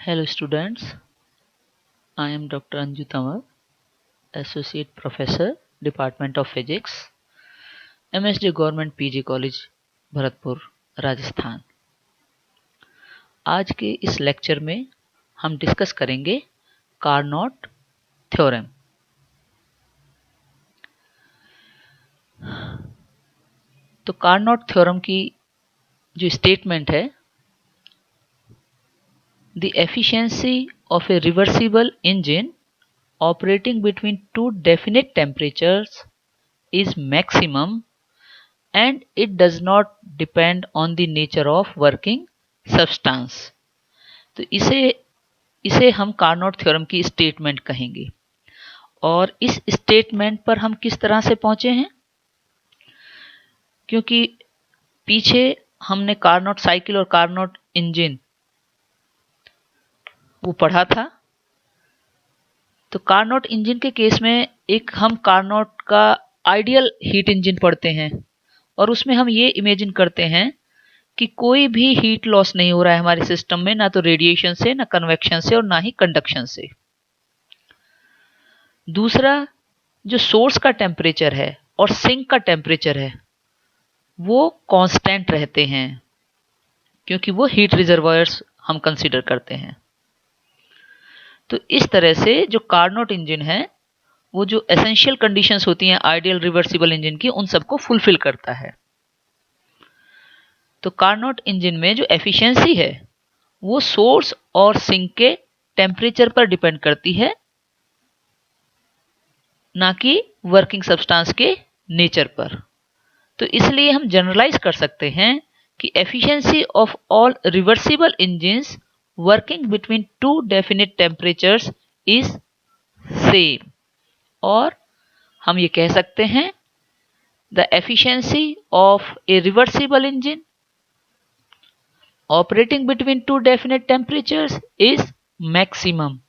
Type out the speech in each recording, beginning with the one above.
Hello students, I am Dr. Anju Tamar, Associate Professor, Department of Physics, MSD Government PG College, Bharatpur, Rajasthan. आज के इस lecture में हम discuss करेंगे कार्नोट थ्योरम। तो कार्नोट थ्योरम की जो स्टेटमेंट है, the efficiency of A reversible engine operating between two definite temperatures is maximum and it does not depend on the nature of working substance। तो इसे हम कार्नोट थ्योरम की statement कहेंगे। और इस स्टेटमेंट पर हम किस तरह से पहुंचे हैं, क्योंकि पीछे हमने कार्नोट साइकिल और कार्नोट इंजन वो पढ़ा था। तो कार्नोट इंजन के केस में एक हम कार्नोट का आइडियल हीट इंजन पढ़ते हैं और उसमें हम ये इमेजिन करते हैं कि कोई भी हीट लॉस नहीं हो रहा है हमारे सिस्टम में, ना तो रेडिएशन से, ना कन्वेक्शन से और ना ही कंडक्शन से। दूसरा, जो सोर्स का टेम्परेचर है और सिंक का टेम्परेचर है वो कांस्टेंट रहते हैं, क्योंकि वो हीट रिजर्वायर्स हम कंसीडर करते हैं। तो इस तरह से जो कार्नोट इंजन है वो जो एसेंशियल कंडीशंस होती हैं आइडियल रिवर्सिबल इंजन की, उन सबको फुलफिल करता है। तो कार्नोट इंजन में जो एफिशिएंसी है वो सोर्स और सिंक के टेम्परेचर पर डिपेंड करती है, ना कि वर्किंग सब्सटेंस के नेचर पर। तो इसलिए हम जनरलाइज कर सकते हैं कि efficiency of all reversible engines working between to definite temperatures is same. और हम ये कह सकते हैं the efficiency of A reversible engine operating between two definite temperatures is maximum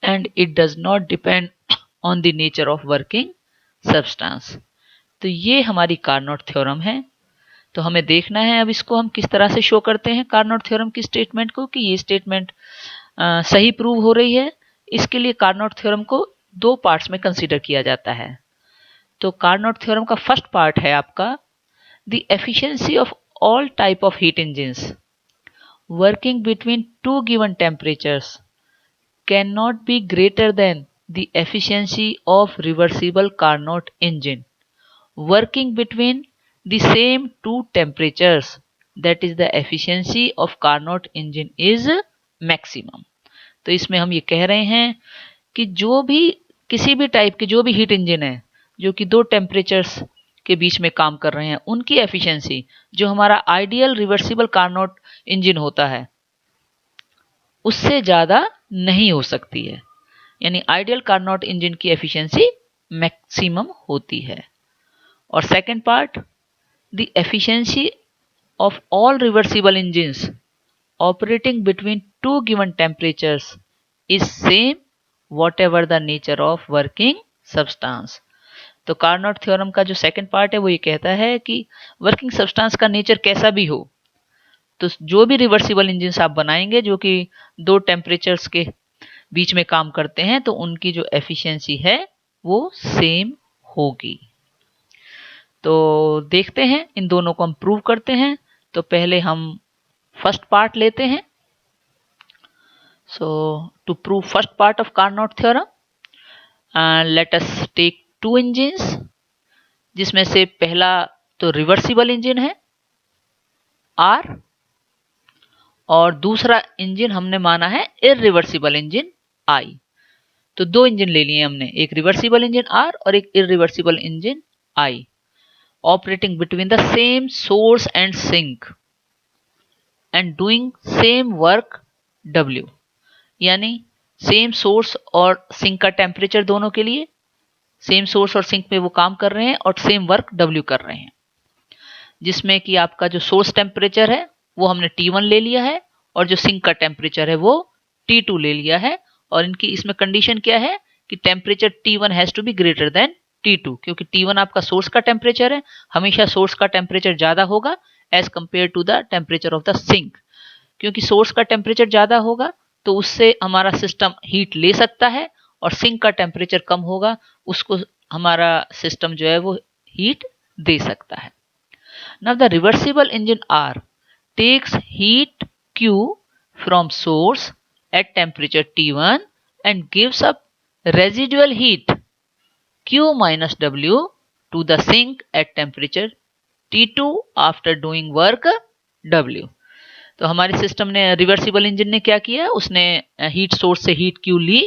and it does not depend on the nature of working substance। तो ये हमारी Carnot theorem है। तो हमें देखना है अब इसको हम किस तरह से शो करते हैं कार्नोट थ्योरम की स्टेटमेंट को, कि ये स्टेटमेंट सही प्रूव हो रही है। इसके लिए कार्नोट थ्योरम को दो पार्ट्स में कंसीडर किया जाता है। तो कार्नोट थ्योरम का फर्स्ट पार्ट है आपका the efficiency of all type of heat engines working between two given temperatures cannot be greater than the efficiency of reversible Carnot engine working between the same two temperatures, that is the efficiency of Carnot engine is maximum। तो इसमें हम ये कह रहे हैं कि जो भी किसी भी टाइप के जो भी हीट इंजन है जो कि दो टेम्परेचर्स के बीच में काम कर रहे हैं, उनकी एफिशिएंसी जो हमारा आइडियल रिवर्सिबल कार्नोट इंजन होता है उससे ज्यादा नहीं हो सकती है। यानी आइडियल कार्नोट इंजन की एफिशिएंसी मैक्सिमम होती है। और second part, the efficiency of all reversible engines operating between two given temperatures is same whatever the nature of working substance. तो कार्नोट थ्योरम का जो सेकंड पार्ट है वो ये कहता है कि वर्किंग सब्सटेंस का नेचर कैसा भी हो, तो जो भी रिवर्सिबल इंजन आप बनाएंगे जो कि दो टेम्परेचर्स के बीच में काम करते हैं, तो उनकी जो एफिशिएंसी है वो सेम होगी। तो देखते हैं इन दोनों को हम प्रूव करते हैं। तो पहले हम फर्स्ट पार्ट लेते हैं। So to prove first part of Carnot theorem let us take two engines, जिसमें से पहला तो रिवर्सिबल इंजन है R और दूसरा इंजन हमने माना है इररिवर्सिबल इंजन I। तो दो इंजन ले लिए हमने, एक रिवर्सिबल इंजन R और एक irreversible engine I, operating between the same source and sink and doing same work W। यानी सेम सोर्स और सिंक का टेम्परेचर दोनों के लिए, सेम सोर्स और सिंक में वो काम कर रहे हैं और सेम वर्क W कर रहे हैं। जिसमें कि आपका जो सोर्स टेम्परेचर है वो हमने T1 ले लिया है और जो सिंक का टेम्परेचर है वो T2 ले लिया है। और इनकी इसमें कंडीशन क्या है कि temperature T1 has to be greater than T2, क्योंकि T1 आपका सोर्स का टेम्परेचर है, हमेशा सोर्स का टेम्परेचर ज्यादा होगा as compare to the temperature of the sink. क्योंकि सोर्स का टेम्परेचर ज्यादा होगा तो उससे हमारा सिस्टम हीट ले सकता है और सिंक का टेम्परेचर कम होगा, उसको हमारा सिस्टम जो है वो हीट दे सकता है। Now the reversible engine R takes heat Q from source at temperature T1 and gives up residual heat Q minus W to the sink at temperature T2 after doing work W। तो हमारे system ने, reversible engine ने क्या किया, उसने heat source से heat Q ली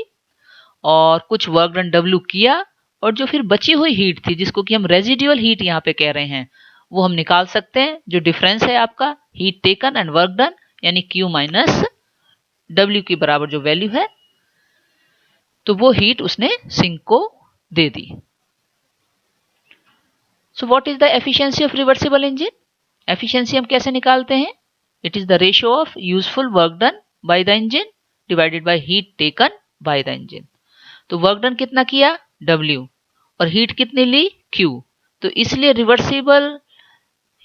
और कुछ वर्क डन W किया, और जो फिर बची हुई हीट थी जिसको कि हम रेजिडुअल हीट यहाँ पे कह रहे हैं, वो हम निकाल सकते हैं। जो डिफरेंस है आपका heat taken and work done, यानी Q माइनस W के बराबर जो वैल्यू है, तो वो हीट उसने सिंक को दे दी। So what is the efficiency of reversible engine? Efficiency हम कैसे निकालते हैं? It is the ratio of useful work done by the engine divided by heat taken by the engine. तो वर्क डन कितना किया? W, और हीट कितनी ली? Q। तो इसलिए रिवर्सिबल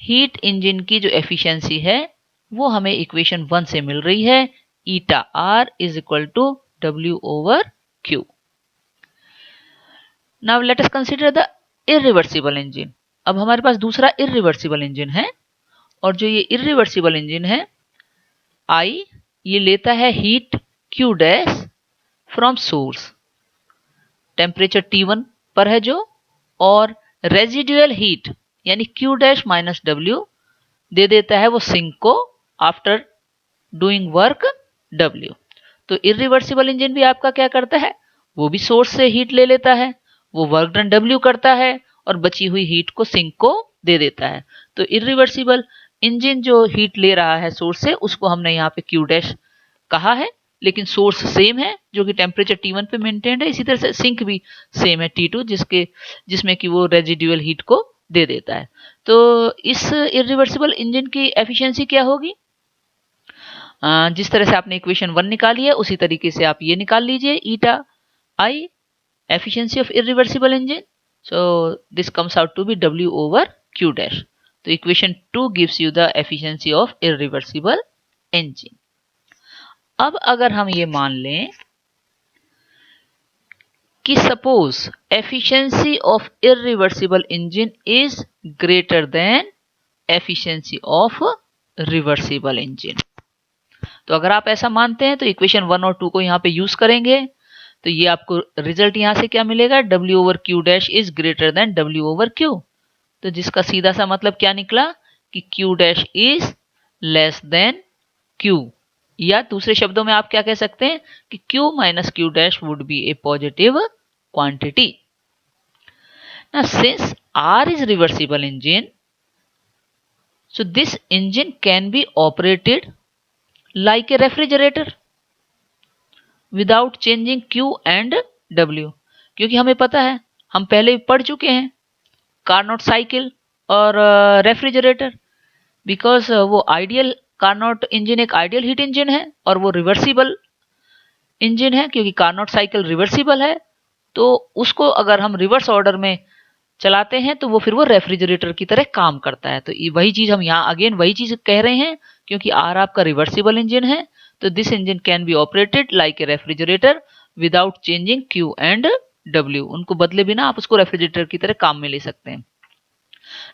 हीट इंजन की जो एफिशिएंसी है वो हमें इक्वेशन 1 से मिल रही है, eta R is equal to W over Q। Now let us consider the irreversible engine. अब हमारे पास दूसरा इरिवर्सिबल इंजन है, और जो ये इरिवर्सिबल इंजन है I, ये लेता है heat Q dash from source, temperature T1 पर है जो, और रेजिडुअल हीट यानी Q डैश माइनस W दे देता है वो सिंक को आफ्टर डूइंग वर्क W। तो इरिवर्सिबल इंजन भी आपका क्या करता है, वो भी सोर्स से हीट ले लेता है, वो वर्क डन W करता है और बची हुई हीट को सिंक को दे देता है। तो इरिवर्सिबल इंजन जो हीट ले रहा है सोर्स से, उसको हमने यहाँ पे Q डैश कहा है, लेकिन सोर्स सेम है जो कि टेम्परेचर T1 पे मेंटेन्ड है। इसी तरह से सिंक भी सेम है T2, जिसमें कि वो रेजिडुअल हीट को दे देता है। तो इस इरिवर्सिबल इंजन की एफिशिएंसी क्या होगी? जिस तरह से आपने इक्वेशन 1 निकाली है उसी तरीके से आप ये निकाल लीजिए, eta I, efficiency of irreversible engine. So this comes out to be W over Q dash. तो equation 2 gives you the efficiency of irreversible engine. अब अगर हम ये मान लें कि suppose efficiency of irreversible engine is greater than efficiency of reversible engine, तो अगर आप ऐसा मानते हैं तो इक्वेशन 1 और 2 को यहाँ पे यूज करेंगे, तो ये आपको रिजल्ट यहाँ से क्या मिलेगा, W over Q dash is greater then W over Q। तो जिसका सीधा सा मतलब क्या निकला कि Q dash is less than Q, या दूसरे शब्दों में आप क्या कह सकते हैं कि Q minus Q dash would be A positive quantity. Now since R is reversible engine, so this engine can be operated like a refrigerator without changing Q and W, क्योंकि हमें पता है, हम पहले भी पढ़ चुके हैं कार्नोट साइकिल और रेफ्रिजरेटर, बिकॉज वो आइडियल कार्नोट इंजन एक आइडियल हीट इंजन है और वो रिवर्सिबल इंजन है, क्योंकि कार्नोट साइकिल रिवर्सिबल है, तो उसको अगर हम रिवर्स ऑर्डर में चलाते हैं तो वो फिर वो रेफ्रिजरेटर की तरह काम करता है। तो वही चीज हम यहाँ अगेन वही चीज कह रहे हैं, क्योंकि आर आपका रिवर्सिबल इंजन है, तो this engine can be operated like a refrigerator without changing Q and W, उनको बदले बिना आप उसको रेफ्रिजरेटर की तरह काम में ले सकते हैं।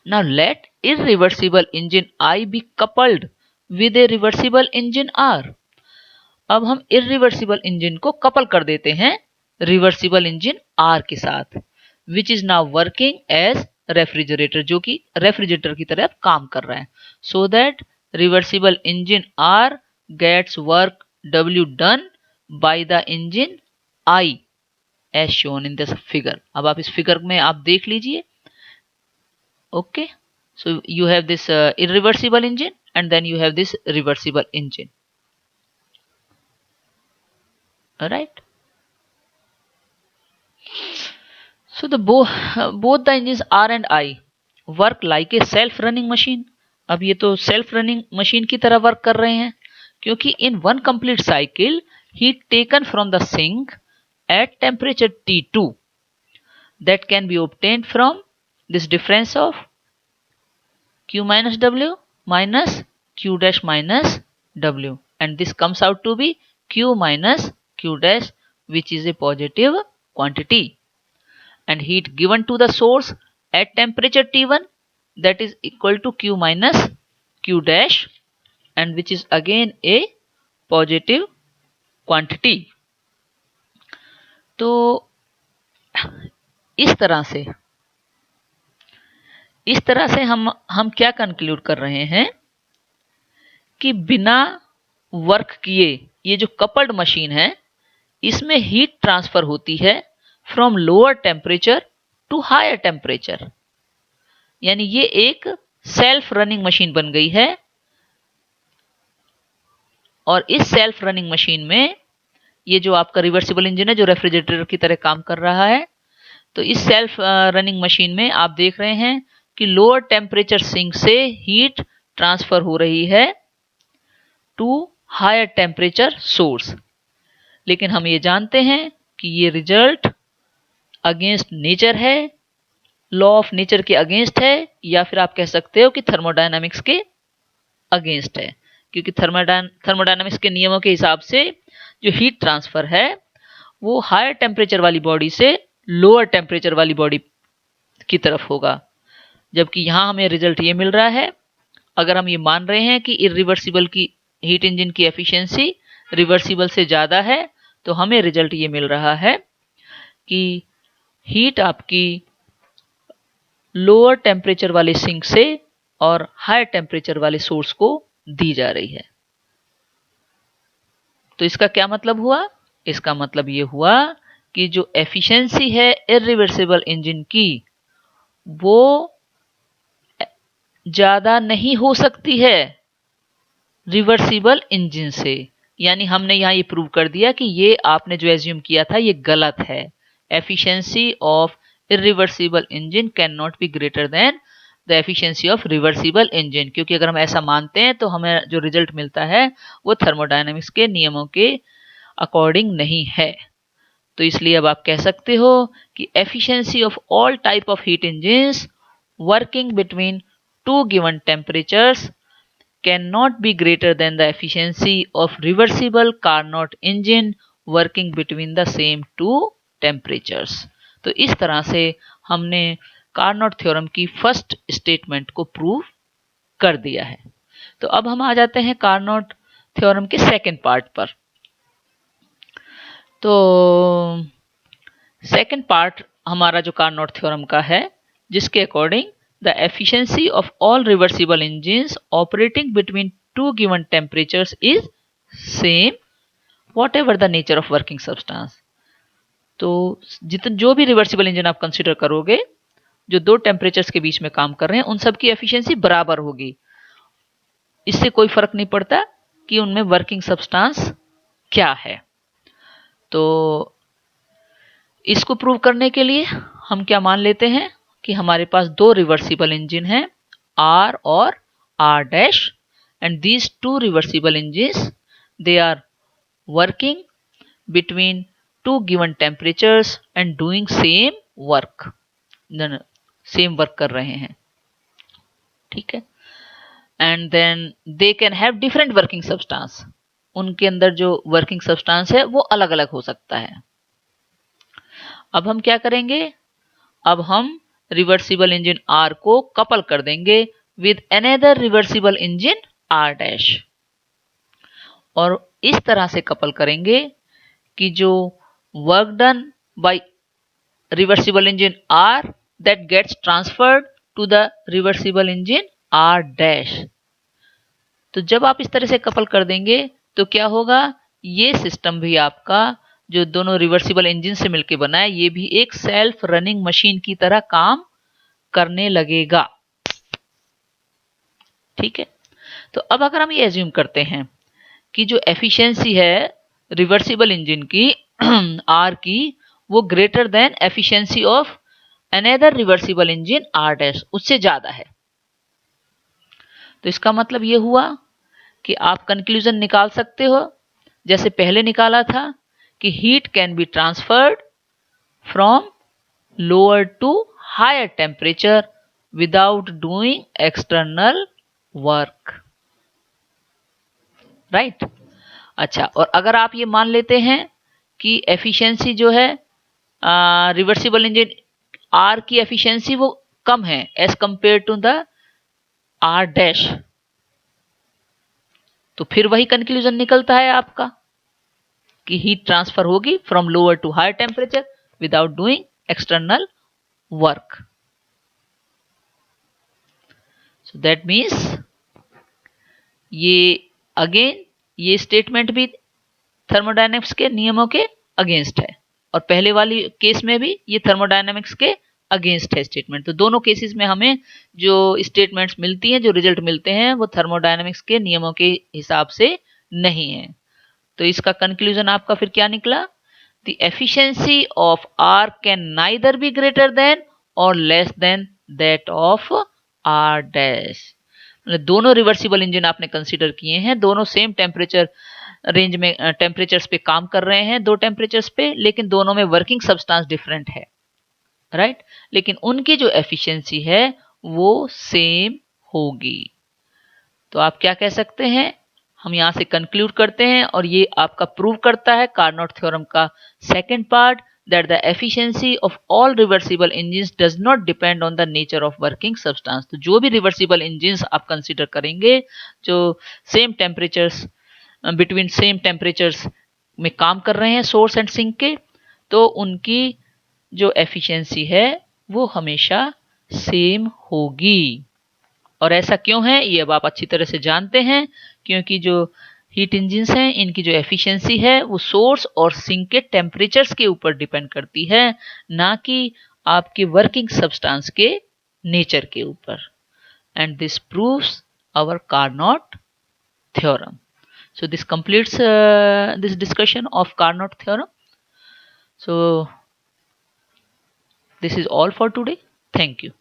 Now let irreversible engine I be coupled with a reversible engine R। अब हम इरिवर्सिबल इंजन को कपल कर देते हैं रिवर्सिबल इंजन R के साथ, which is now working as refrigerator, जो कि रेफ्रिजरेटर की तरह काम कर रहा है, so that reversible engine R gets work W done by the engine I as shown in this figure. अब आप इस फिगर में आप देख लीजिए, okay, so you have this irreversible engine and then you have this reversible engine, all right? So the both the engines R and I work like a self running machine। अब ये तो self running machine की तरह work कर रहे हैं, क्योंकि in one complete cycle heat taken from the sink at temperature T2 that can be obtained from this difference of Q minus W minus Q dash minus W, and this comes out to be Q minus Q dash, which is a positive quantity. And heat given to the source at temperature T1, that is equal to Q minus Q dash, and which is again a positive quantity. तो इस तरह से हम क्या conclude कर रहे हैं कि बिना वर्क किए ये जो कपल्ड मशीन है इसमें हीट ट्रांसफर होती है from lower temperature to higher temperature, यानी ये एक सेल्फ रनिंग मशीन बन गई है। और इस सेल्फ रनिंग मशीन में ये जो आपका रिवर्सिबल इंजन है जो रेफ्रिजरेटर की तरह काम कर रहा है, तो इस सेल्फ रनिंग मशीन में आप देख रहे हैं कि लोअर टेम्परेचर सिंक से हीट ट्रांसफर हो रही है टू हायर टेम्परेचर सोर्स। लेकिन हम ये जानते हैं कि ये रिजल्ट अगेंस्ट नेचर है, लॉ ऑफ नेचर के अगेंस्ट है, या फिर आप कह सकते हो कि थर्मोडायनामिक्स के अगेंस्ट है, क्योंकि थर्मोडायनामिक्स के नियमों के हिसाब से जो हीट ट्रांसफर है वो हायर टेम्परेचर वाली बॉडी से लोअर टेम्परेचर वाली बॉडी की तरफ होगा। जबकि यहां हमें रिजल्ट ये मिल रहा है, अगर हम ये मान रहे हैं कि इरिवर्सिबल की हीट इंजन की एफिशिएंसी रिवर्सिबल से ज़्यादा है, तो हमें रिजल्ट ये मिल रहा है कि हीट आपकी लोअर टेम्परेचर वाले सिंक से और हायर टेम्परेचर वाले सोर्स को दी जा रही है। तो इसका क्या मतलब हुआ? इसका मतलब ये हुआ कि जो एफिशिएंसी है इरिवर्सिबल इंजन की वो ज़्यादा नहीं हो सकती है रिवर्सिबल इंजन से। यानी हमने यहाँ ये प्रूव कर दिया कि ये आपने जो एज्यूम किया था ये गलत है। Efficiency of irreversible engine can not be greater then the efficiency of reversible engine, क्योंकि अगर हम ऐसा मानते हैं तो हमें जो रिजल्ट मिलता है वो थर्मोडायनामिक्स के नियमों के अकॉर्डिंग नहीं है। तो इसलिए अब आप कह सकते हो कि efficiency of all type of heat engines working between two given temperatures cannot be greater than the efficiency of reversible Carnot engine working between the same two temperatures। तो इस तरह से हमने कार्नोट थ्योरम की फर्स्ट स्टेटमेंट को prove कर दिया है। तो अब हम आ जाते हैं कार्नोट थ्योरम के सेकंड पार्ट पर। तो सेकंड पार्ट हमारा जो कार्नोट थ्योरम का है, जिसके according the efficiency of all reversible engines operating between two given temperatures is same whatever the nature of working substance। तो जो भी रिवर्सिबल इंजन आप कंसीडर करोगे जो दो टेम्परेचर्स के बीच में काम कर रहे हैं उन सब की एफिशिएंसी बराबर होगी। इससे कोई फर्क नहीं पड़ता कि उनमें वर्किंग सब्सटेंस क्या है। तो इसको प्रूव करने के लिए हम क्या मान लेते हैं कि हमारे पास दो रिवर्सिबल इंजन हैं R और R dash, and these two reversible engines they are working between two given temperatures and doing same work कर रहे हैं, ठीक है। And then they can have different working substance, उनके अंदर जो वर्किंग सब्सटेंस है वो अलग अलग हो सकता है। अब हम क्या करेंगे, अब हम रिवर्सिबल इंजन R को कपल कर देंगे with another reversible engine R dash, और इस तरह से कपल करेंगे कि जो work done by reversible engine R that gets transferred to the reversible engine R dash. तो जब आप इस तरह से कपल कर देंगे तो क्या होगा, ये सिस्टम भी आपका जो दोनों रिवर्सिबल इंजन से मिलकर बना है ये भी एक सेल्फ रनिंग मशीन की तरह काम करने लगेगा, ठीक है। तो अब अगर हम ये एज्यूम करते हैं कि जो एफिशिएंसी है रिवर्सिबल इंजन की R की वो greater than efficiency of another reversible engine R dash, उससे ज्यादा है, तो इसका मतलब ये हुआ कि आप कंक्लूजन निकाल सकते हो जैसे पहले निकाला था कि heat can be transferred from lower to higher temperature without doing external work, right. अच्छा, और अगर आप ये मान लेते हैं कि एफिशिएंसी जो है रिवर्सिबल इंजन आर की एफिशिएंसी वो कम है as compare to the R dash, तो फिर वही कंक्लूजन निकलता है आपका कि हीट ट्रांसफर होगी from lower to higher temperature without doing external work. So that means ये अगेन ये स्टेटमेंट भी थर्मोडायनेमिक्स के नियमों के अगेंस्ट है और पहले वाली केस में भी ये थर्मोडायनेमिक्स के अगेंस्ट है स्टेटमेंट। तो दोनों केसेस में हमें जो स्टेटमेंट्स मिलती हैं, जो रिजल्ट मिलते हैं, वो थर्मोडायनेमिक्स के नियमों के हिसाब से नहीं है। तो इसका कंक्लूजन आपका फिर क्या निकला? The efficiency of R can neither be greater than or less than that of R dash. दोनों रिवर्सिबल इंजन आपने कंसीडर किए हैं, दोनों सेम टेम्परेचर रेंज में टेम्परेचर्स पे काम कर रहे हैं, दो टेम्परेचर्स पे, लेकिन दोनों में वर्किंग सब्सटेंस डिफरेंट है, राइट? लेकिन उनकी जो एफिशिएंसी है वो सेम होगी। तो आप क्या कह सकते हैं? हम यहां से कंक्लूड करते हैं और ये आपका प्रूव करता है कार्नोट थ्योरम का second part, that the efficiency of all reversible engines does not depend on the nature of working substance। तो जो भी रिवर्सिबल इंजिन्स आप कंसीडर करेंगे जो same temperatures between same temperatures में काम कर रहे हैं सोर्स एंड सिंक के, तो उनकी जो एफिशिएंसी है वो हमेशा सेम होगी। और ऐसा क्यों है ये अब आप अच्छी तरह से जानते हैं, क्योंकि जो हीट इंजिन्स हैं इनकी जो एफिशिएंसी है वो सोर्स और सिंक के टेम्परेचर्स के ऊपर डिपेंड करती है, ना कि आपके वर्किंग सब्सटेंस के नेचर के ऊपर। And this proves our Carnot theorem. So this completes this discussion of Carnot theorem. So this is all for today. Thank you.